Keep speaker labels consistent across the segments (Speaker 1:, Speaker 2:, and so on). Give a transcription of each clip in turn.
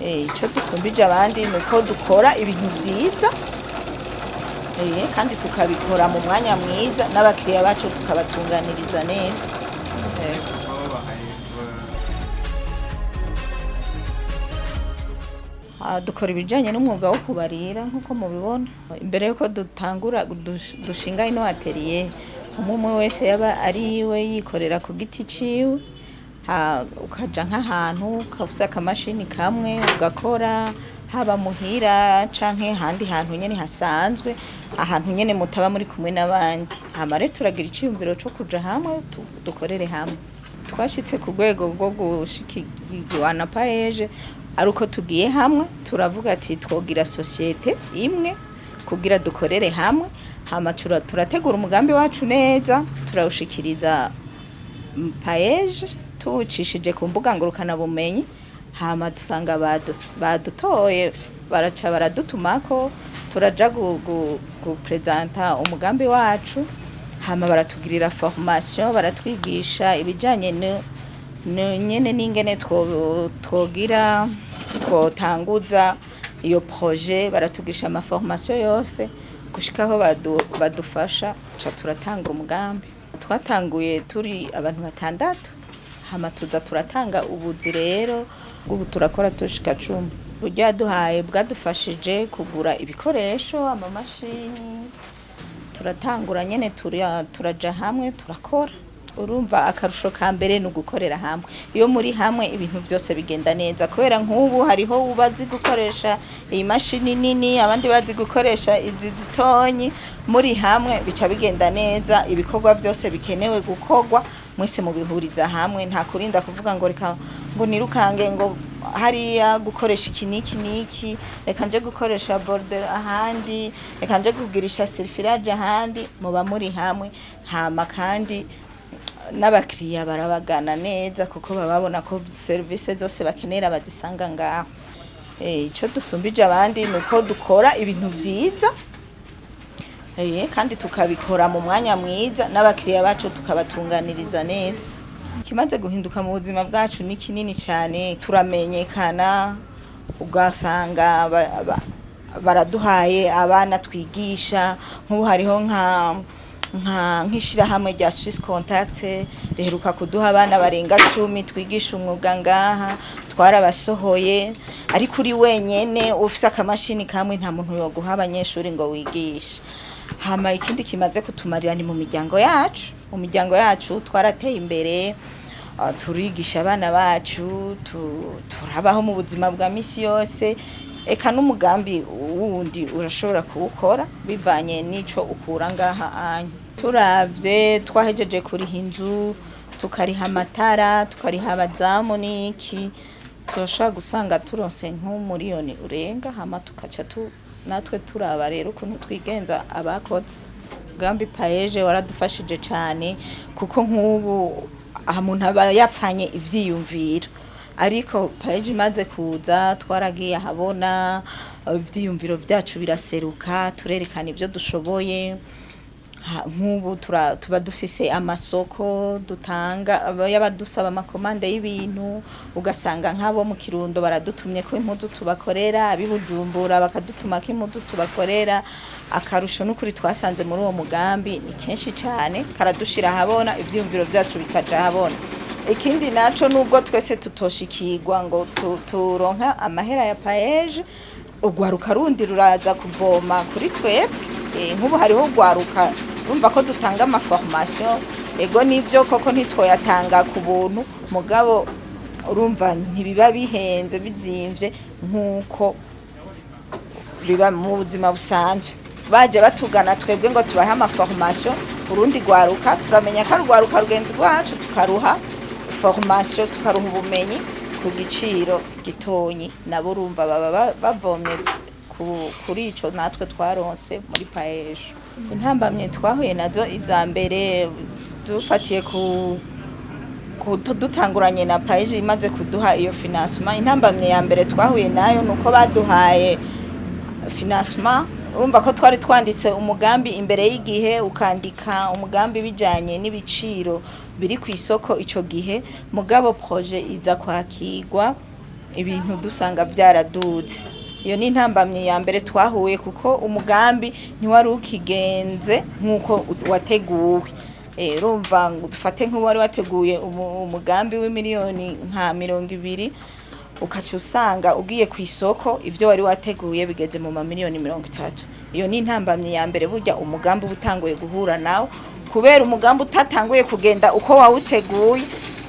Speaker 1: ico dusumbije abandi nuko dukora ibintu vyiza kandi tukabikora mu mwanya mwiza n'abakiriya bacu tukabatunganiriza neza. Dukora ibijanye n'umwuga wo kubarira nk'uko mubibona. Imbere yuko dutangura dushinga ino atelier, umwe wese yaba ari iwe yikorera ku giti ciwe, ukaja nk'ahantu ukafise akamashini kamwe ugakora, haba muhira canke handi hantu nyene hasanzwe, ahantu nyene mutaba muri kumwe n'abandi. Hama rero turagira iciyumviro co kuja hamwe dukorere hamwe. Twashitse ku rwego rwo gushikirwa na PAEEJ, aruko tugiye hamwe turavuga ati twogira societe imwe kugira dukorere hamwe, hama turategura umugambi wacu neza, turawushikiriza PAEEJ tuwucishije ku mbuga ngurukana bumenyi, hama dusanga badutoye baraca baradutumako, turaja gupresenta umugambi wacu, hama baratugirira formation, baratwigisha ibijanye nyene n'ingene twotanguza iyo projet, baratugisha ama formation yose gushikaho badufasha turatanga umugambi. Twatanguye turi abantu 6, hama tuza turatanga ubuzi rero, ubu turakora tushika 10. Burya duhaye bwadufashije kugura ibikoresho, amamashini, turatangura nyene turaja hamwe turakora. Urumva akarusho ka mbere no gukorera hamwe. Iyo muri hamwe ibintu byose bigenda neza, kubera nk'ubu hariho ubazi gukoresha iyi mashini nini, abandi bazi gukoresha izi zitonyi. Muri hamwe bica bigenda neza, ibikorwa byose bikenewe gukorwa mwese mubihuriza hamwe, nta kurinda kuvuga ngo reka ngo nirukange ngo hariya gukoresha iki niki, reka nje gukoresha border ahandi, reka nje kugirisha surfilage ahandi. Muba muri hamwe, hama kandi n'abakiriya barabagana neza kuko bababona ko service zose bakenera bazisanga ngaho. Ico dusumbije abandi nuko dukora ibintu vyiza kandi tukabikora mu mwanya mwiza n'abakiriya bacu tukabatunganiriza neza. Kimaze guhinduka mu buzima bwacu ni kinini cyane, turamenyekana, ugasanga baraduhaye abana twigisha, nk'ubu hariho nk'ishirahamwe rya Swiss Contact riheruka kuduha abana barenga 10 twigisha umwuga ngaha, twarabasohoye. Ariko uri wenyene ufise akamashini kamwe nta muntu yo guha abanyeshuri ngo wigisha. Hama ikindi kimaze kutumarira ni mu miryango yacu. Mu miryango yacu twarateye imbere, turigisha abana bacu, turabaho mu buzima bwa misi yose. Eka n'umugambi wundi urashobora kuwukora bivanye n'ico ukura ngaha anyu. Turavye twahejeje kuriha inzu, tukariha amatara, tukariha abazamu niki, turashobora gusanga turonse nk'umuriyoni urenga, hama tukaca natwe turaba rero ukuntu twigenza abakoze. Umugambi PAEEJ waradufashije cyane kuko nk'ubu umuntu aba yapfanye ivyiyumviro, ariko PAEEJ imaze kuza twaragiye habona ivyiyumviro vyacu biraseruka, turerekana ivyo dushoboye. Nk'ubu tuba dufise amasoko dutanga, y'abadusaba amakomande y'ibintu, ugasanga nk'abo mu Kirundo baradutumye ko impuzu tubakorera, abibujumbura bakadutuma ko impuzu tubakorera. Akarusho n'ukuri twasanze muri uwo mugambi ni kenshi cyane, karadushira habona ivyiyumviro vyacu bikaja habona. Ikindi naco nubwo twese tutoshikirwa ngo turonka amahera ya PAEEJ, ugwaruka rundi ruraza kuvoma kuri twebwe. Nk'ubu hariho ugwaruka urumva ko dutanga ama formation, ego nivyo koko ntitwoyatanga ku buntu, mugabo urumva ntibiba bihenze bizimvye nkuko biba mu buzima busanzwe. Baje batugana twebwe ngo tubahe ama formation, urundi gwaruka turamenya ko rugwaruka rugenzi rwacu, tukaruha formation, tukaruha ubumenyi ku giciro gitonyi, nabo urumva baba bavomye kuri ico natwe twaronse muri PAEEJ. Intambamye twahuye nazo izambere dufatiye dutanguranye na PAEEJ imaze kuduha iyo financement. Intambamye ya mbere twahuye nayo nuko baduhaye financement, urumva ko twari twanditse umugambi imbere y'igihe, ukandika umugambi bijanye n'ibiciro biri ku isoko ico gihe, mugabo projet iza kwakirwa ibintu dusanga byaraduze. Iyo ni intambamye ya mbere twahuye kuko umugambi ntiwari ukigenze nk'uko wateguwe. Urumva ngo dufate nk'uwari wateguye umugambi w'imiliyoni nka 200, ukaca usanga ugiye ku isoko ivyo wari wateguye bigeze mu mamiliyoni 30. Iyo ni intambamye ya mbere, burya umugambi utanguye guhura nawo, kubera umugambi utatanguye kugenda uko wawuteguye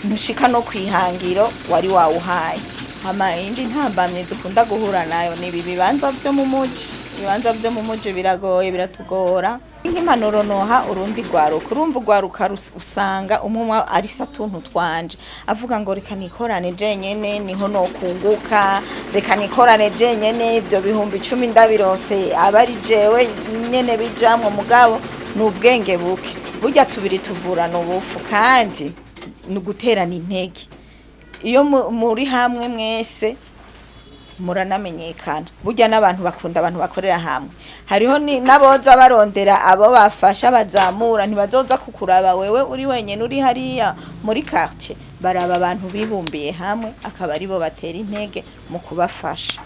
Speaker 1: ntushika no kwihangiro wari wawuhaye. Hama indi ntambamye dukunda guhura nayo ni ibibanza byo mu muji. Ibibanza byo mu muji biragoye, biratugora. Nk'impanuro noha urundi rwaruka, urumva urwaruka usanga umwe ari satuntu twanje avuga ngo reka nikorane jenyene niho no kunguka, reka nikorane jenyene ibyo bihumbi 10 ndabirose abari jewe nyene bijamwe, mugabo n'ubwenge buke. Burya tubiri tuvurana ubufu kandi nuguterana intege. Iyo muri hamwe mwese muranamenyekana, burya n'abantu bakunda abantu bakorera hamwe. Hariho naboza barondera abo bafasha bazamura, ntibazoza kukuraba wewe uri wenyene uri hariya muri quartier, baraba abantu bibumbiye hamwe akaba aribo batera intege mu kubafasha.